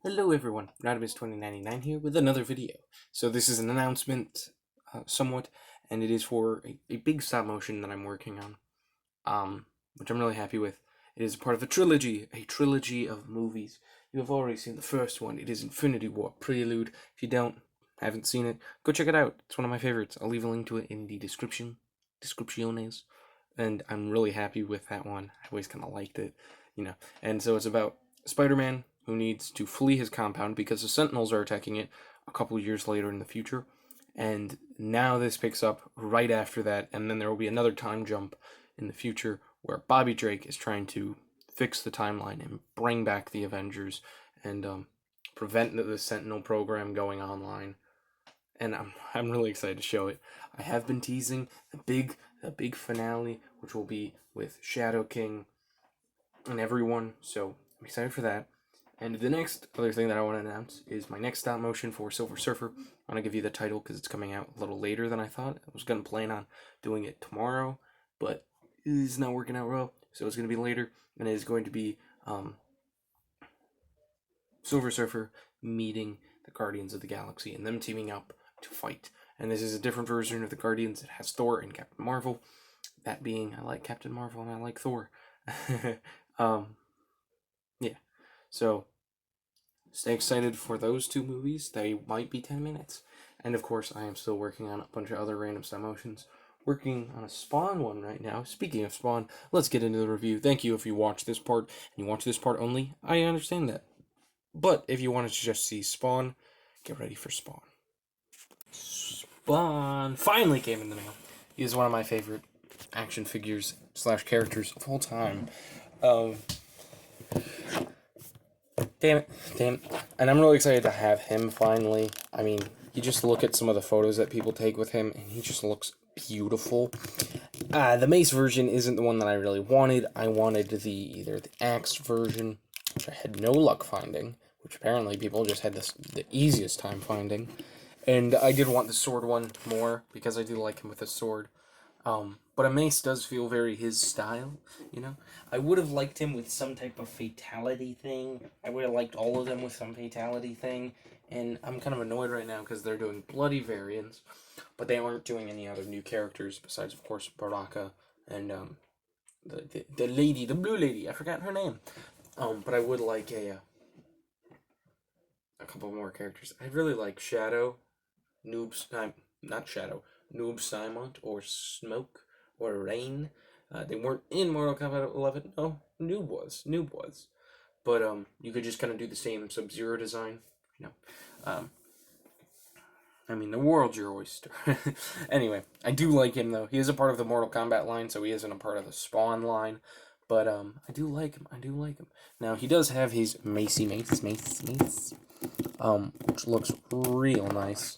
Hello everyone, Radimus2099 here with another video. So this is an announcement, somewhat, and it is for a big stop motion that I'm working on, which I'm really happy with. It is a part of a trilogy of movies. You have already seen the first one. It is Infinity War Prelude. If you haven't seen it, go check it out. It's one of my favorites. I'll leave a link to it in the descriptiones, and I'm really happy with that one. I always kind of liked it, and so it's about Spider-Man who needs to flee his compound because the Sentinels are attacking it a couple years later in the future. And now this picks up right after that, and then there will be another time jump in the future where Bobby Drake is trying to fix the timeline and bring back the Avengers and prevent the Sentinel program going online. And I'm really excited to show it. I have been teasing the big finale, which will be with Shadow King and everyone. So I'm excited for that. And the next other thing that I want to announce is my next stop motion for Silver Surfer. I want to give you the title because it's coming out a little later than I thought. I was going to plan on doing it tomorrow, but it's not working out well, so it's going to be later. And it is going to be Silver Surfer meeting the Guardians of the Galaxy and them teaming up to fight. And this is a different version of the Guardians. It has Thor and Captain Marvel. That being, I like Captain Marvel and I like Thor. Yeah. So stay excited for those two movies. They might be 10 minutes. And of course, I am still working on a bunch of other random stop motions. Working on a Spawn one right now. Speaking of Spawn, let's get into the review. Thank you if you watch this part, and you watch this part only. I understand that. But if you wanted to just see Spawn, get ready for Spawn. Spawn finally came in the mail. He is one of my favorite action figures / characters of all time. Damn it. And I'm really excited to have him finally. I mean, you just look at some of the photos that people take with him, and he just looks beautiful. The Mace version isn't the one that I really wanted. I wanted either the Axe version, which I had no luck finding, which apparently people just had the easiest time finding. And I did want the sword one more, because I do like him with a sword. But a mace does feel very his style, I would have liked him with some type of fatality thing. I would have liked all of them with some fatality thing. And I'm kind of annoyed right now because they're doing bloody variants, but they aren't doing any other new characters besides, of course, Baraka and the lady, the blue lady. I forgot her name. But I would like a couple more characters. I really like Shadow, not Shadow, Noob Simon or Smoke or Rain. They weren't in Mortal Kombat 11. No, Noob was. But you could just kind of do the same Sub-Zero design. I mean, the world's your oyster. Anyway, I do like him though. He is a part of the Mortal Kombat line, so he isn't a part of the Spawn line. But I do like him. Now he does have his mace, which looks real nice.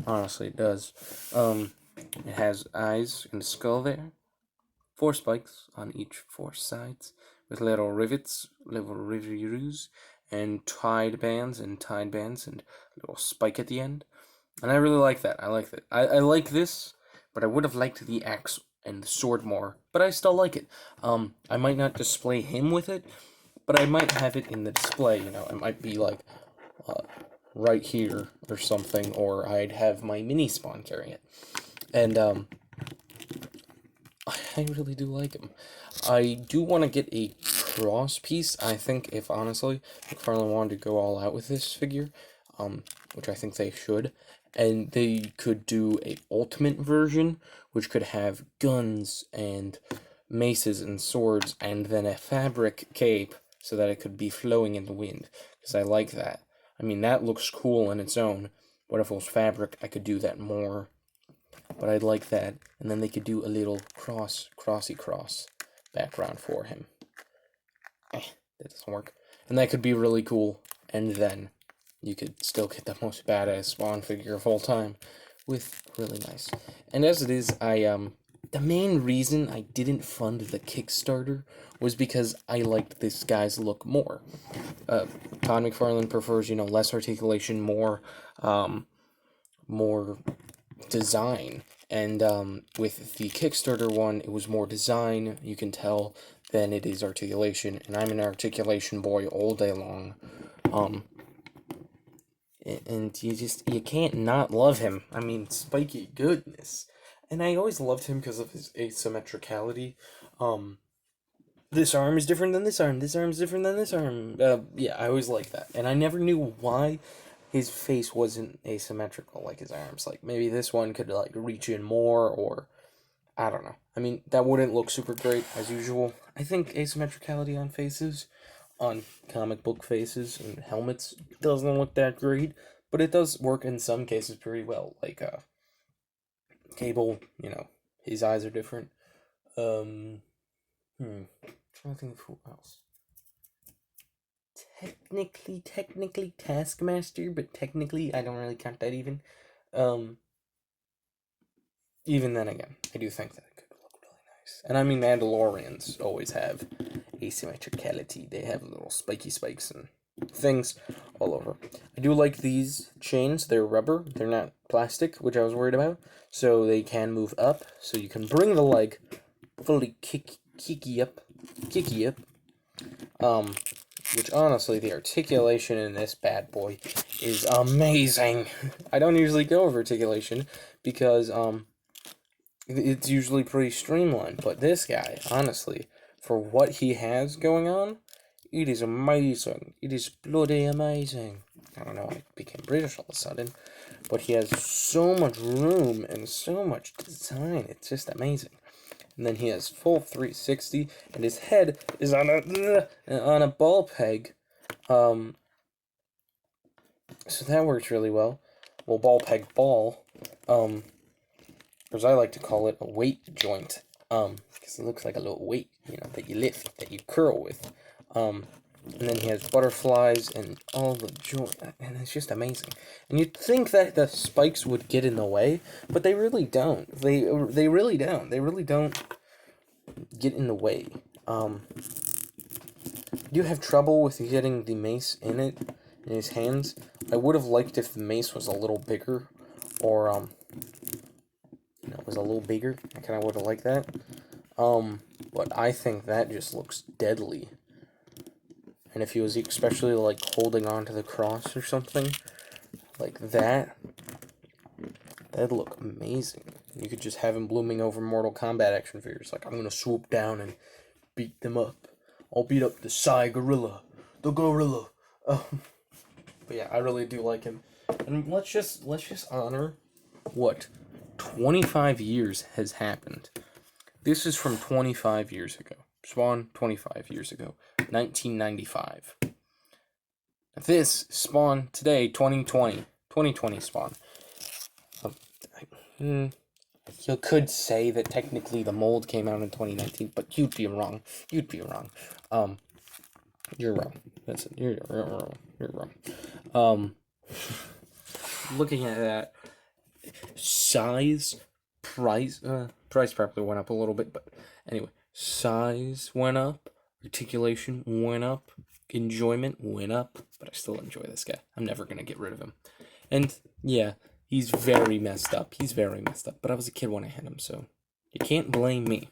Honestly, it does. It has eyes and a skull there. 4 spikes on each 4 sides with little rivets, and tied bands, and a little spike at the end. And I really like that. I like this, but I would have liked the axe and the sword more. But I still like it. I might not display him with it, but I might have it in the display. It might be like right here or something, or I'd have my mini Spawn carrying it. And I really do like him. I do want to get a cross piece. I think if honestly McFarlane wanted to go all out with this figure, which I think they should, and they could do a ultimate version, which could have guns and maces and swords, and then a fabric cape so that it could be flowing in the wind, because I like that. I mean, that looks cool in its own. What if it was fabric? I could do that more. But I'd like that. And then they could do a little crossy cross background for him. That doesn't work. And that could be really cool. And then you could still get the most badass Spawn figure of all time with really nice. And as it is, the main reason I didn't fund the Kickstarter was because I liked this guy's look more. Todd McFarlane prefers, less articulation, more design. And with the Kickstarter one, it was more design, you can tell, than it is articulation. And I'm an articulation boy all day long. and you can't not love him. I mean, spiky goodness. And I always loved him because of his asymmetricality. This arm is different than this arm. This arm is different than this arm. Yeah, I always liked that. And I never knew why his face wasn't asymmetrical like his arms. Like, maybe this one could, like, reach in more, or I don't know. I mean, that wouldn't look super great, as usual. I think asymmetricality on faces, on comic book faces and helmets, doesn't look that great, but it does work in some cases pretty well. Like, Cable, his eyes are different. Trying to think of who else. Technically Taskmaster, but technically I don't really count that even. Even then again, I do think that it could look really nice. And I mean, Mandalorians always have asymmetricality. They have little spiky spikes and things all over. I do like these chains. They're rubber. They're not plastic, which I was worried about. So they can move up. So you can bring the leg fully kicky up. Which honestly, the articulation in this bad boy is amazing. I don't usually go over articulation because it's usually pretty streamlined, but this guy, honestly, for what he has going on, it is amazing. It is bloody amazing. I don't know, I became British all of a sudden, but he has so much room and so much design. It's just amazing. And then he has full 360, and his head is on a ball peg. So that works really well. Well, ball peg ball. As I like to call it, a weight joint. Because it looks like a little weight, that you lift, that you curl with. And then he has butterflies and all the joint, and it's just amazing. And you'd think that the spikes would get in the way, but they really don't. They really don't. They really don't get in the way. I do have trouble with getting the mace in his hands. I would have liked if the mace was a little bigger, or was a little bigger. I kind of would have liked that. But I think that just looks deadly. And if he was especially, like, holding on to the cross or something, like that, that'd look amazing. You could just have him blooming over Mortal Kombat action figures. Like, I'm gonna swoop down and beat them up. I'll beat up the Psy Gorilla. The Gorilla. But yeah, I really do like him. And let's just honor what 25 years has happened. This is from 25 years ago. Spawn 25 years ago. 1995. This Spawn today, 2020. 2020 Spawn. You could say that technically the mold came out in 2019, but you'd be wrong. You're wrong. That's it. You're wrong. Looking at that, size, price probably went up a little bit, but anyway, size went up, articulation went up, enjoyment went up, but I still enjoy this guy. I'm never gonna get rid of him. And yeah, he's very messed up. But I was a kid when I had him, so you can't blame me.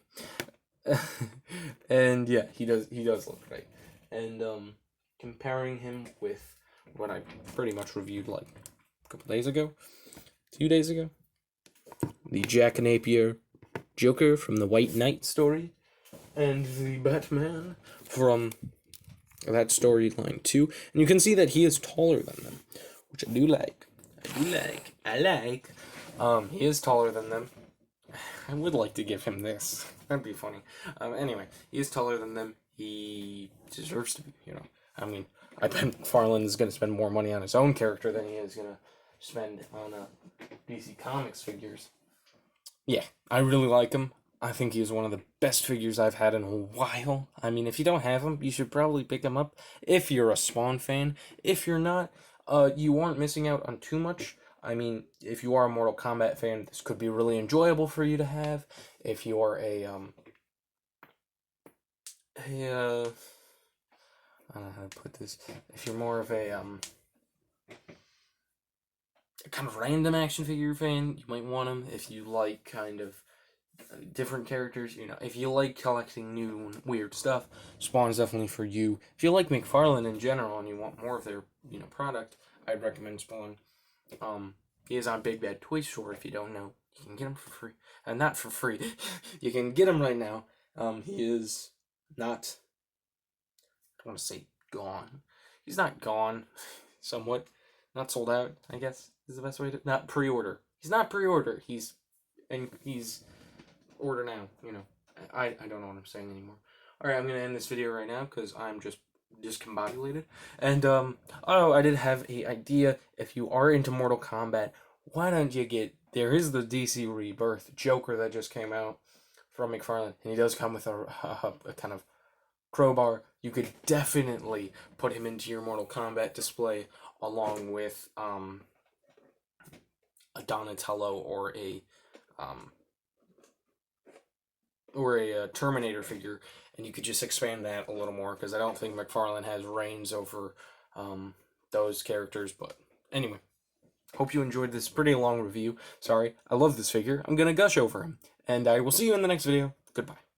And yeah, he does look great. And comparing him with what I pretty much reviewed like a couple days ago, 2 days ago, the Jack Napier Joker from the White Knight story, and the Batman from that storyline too. And you can see that he is taller than them, which I do like. He is taller than them. I would like to give him this. That'd be funny. Anyway, he is taller than them. He deserves to be, I mean, I bet McFarlane is going to spend more money on his own character than he is going to spend on DC Comics figures. Yeah, I really like him. I think he's one of the best figures I've had in a while. I mean, if you don't have him, you should probably pick him up if you're a Spawn fan. If you're not, you aren't missing out on too much. I mean, if you are a Mortal Kombat fan, this could be really enjoyable for you to have. If you're I don't know how to put this. If you're more of a kind of random action figure fan, you might want him. If you like kind of different characters. You know, if you like collecting new and weird stuff, Spawn's definitely for you. If you like McFarlane in general and you want more of their, product, I'd recommend Spawn. He is on Big Bad Toy Store. If you don't know, you can get him for free. Not for free. You can get him right now. He is not, I don't want to say gone. He's not gone. Somewhat. Not sold out, I guess, is the best way to... Not pre-order. He's not pre-order. He's order now, I don't know what I'm saying anymore. Alright, I'm going to end this video right now because I'm just discombobulated. And, I did have an idea. If you are into Mortal Kombat, why don't you get... There is the DC Rebirth Joker that just came out from McFarlane, and he does come with a kind of crowbar. You could definitely put him into your Mortal Kombat display along with a Donatello or a Terminator figure, and you could just expand that a little more, because I don't think McFarlane has reigns over those characters. But anyway, hope you enjoyed this pretty long review. Sorry, I love this figure. I'm gonna gush over him, and I will see you in the next video. Goodbye.